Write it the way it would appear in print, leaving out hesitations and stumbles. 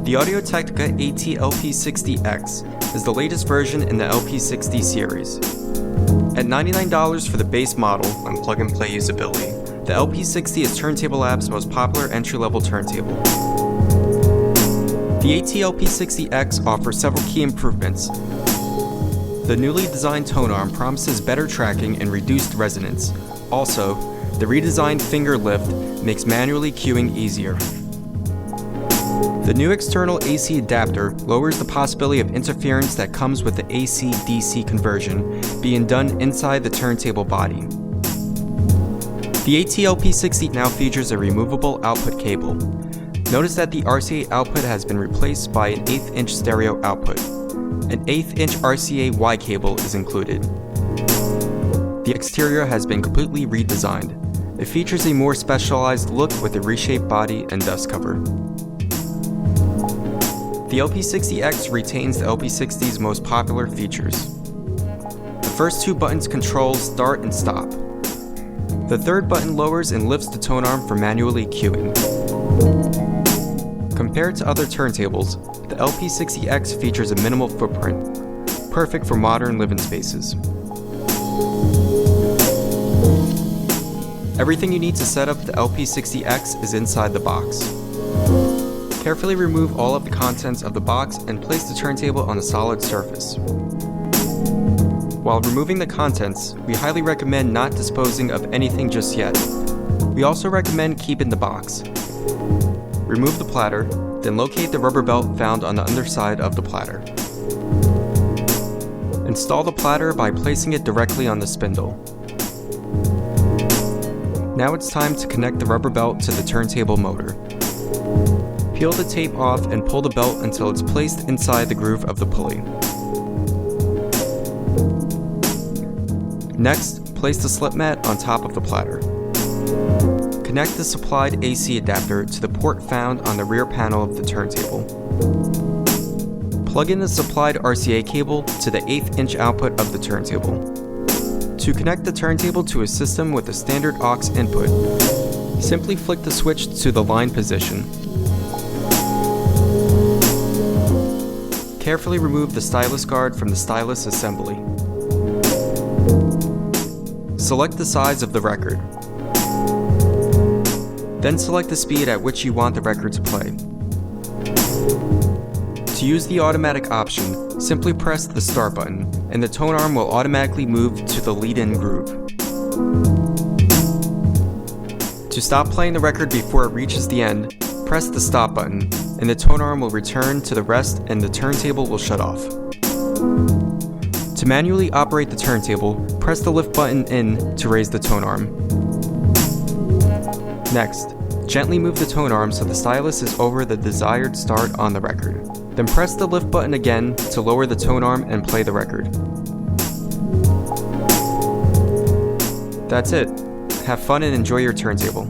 The Audio-Technica AT-LP60X is the latest version in the LP60 series. At $99 for the base model and plug-and-play usability, the LP60 is Turntable Lab's most popular entry-level turntable. The AT-LP60X offers several key improvements. The newly designed tone arm promises better tracking and reduced resonance. Also, the redesigned finger lift makes manually cueing easier. The new external AC adapter lowers the possibility of interference that comes with the AC-DC conversion being done inside the turntable body. The AT-LP60 now features a removable output cable. Notice that the RCA output has been replaced by an 1/8 inch stereo output. An 1/8 inch RCA Y cable is included. The exterior has been completely redesigned. It features a more specialized look with a reshaped body and dust cover. The LP60X retains the LP60's most popular features. The first two buttons control start and stop. The third button lowers and lifts the tone arm for manually cueing. Compared to other turntables, the LP60X features a minimal footprint, perfect for modern living spaces. Everything you need to set up the LP60X is inside the box. Carefully remove all of the contents of the box and place the turntable on a solid surface. While removing the contents, we highly recommend not disposing of anything just yet. We also recommend keeping the box. Remove the platter, then locate the rubber belt found on the underside of the platter. Install the platter by placing it directly on the spindle. Now it's time to connect the rubber belt to the turntable motor. Peel the tape off and pull the belt until it's placed inside the groove of the pulley. Next, place the slip mat on top of the platter. Connect the supplied AC adapter to the port found on the rear panel of the turntable. Plug in the supplied RCA cable to the 1/8 inch output of the turntable. To connect the turntable to a system with a standard aux input, simply flick the switch to the line position. Carefully remove the stylus guard from the stylus assembly. Select the size of the record. Then select the speed at which you want the record to play. To use the automatic option, simply press the start button, and the tone arm will automatically move to the lead-in groove. To stop playing the record before it reaches the end, press the stop button, and the tone arm will return to the rest and the turntable will shut off. To manually operate the turntable, press the lift button in to raise the tone arm. Next, gently move the tone arm so the stylus is over the desired start on the record. Then press the lift button again to lower the tone arm and play the record. That's it. Have fun and enjoy your turntable.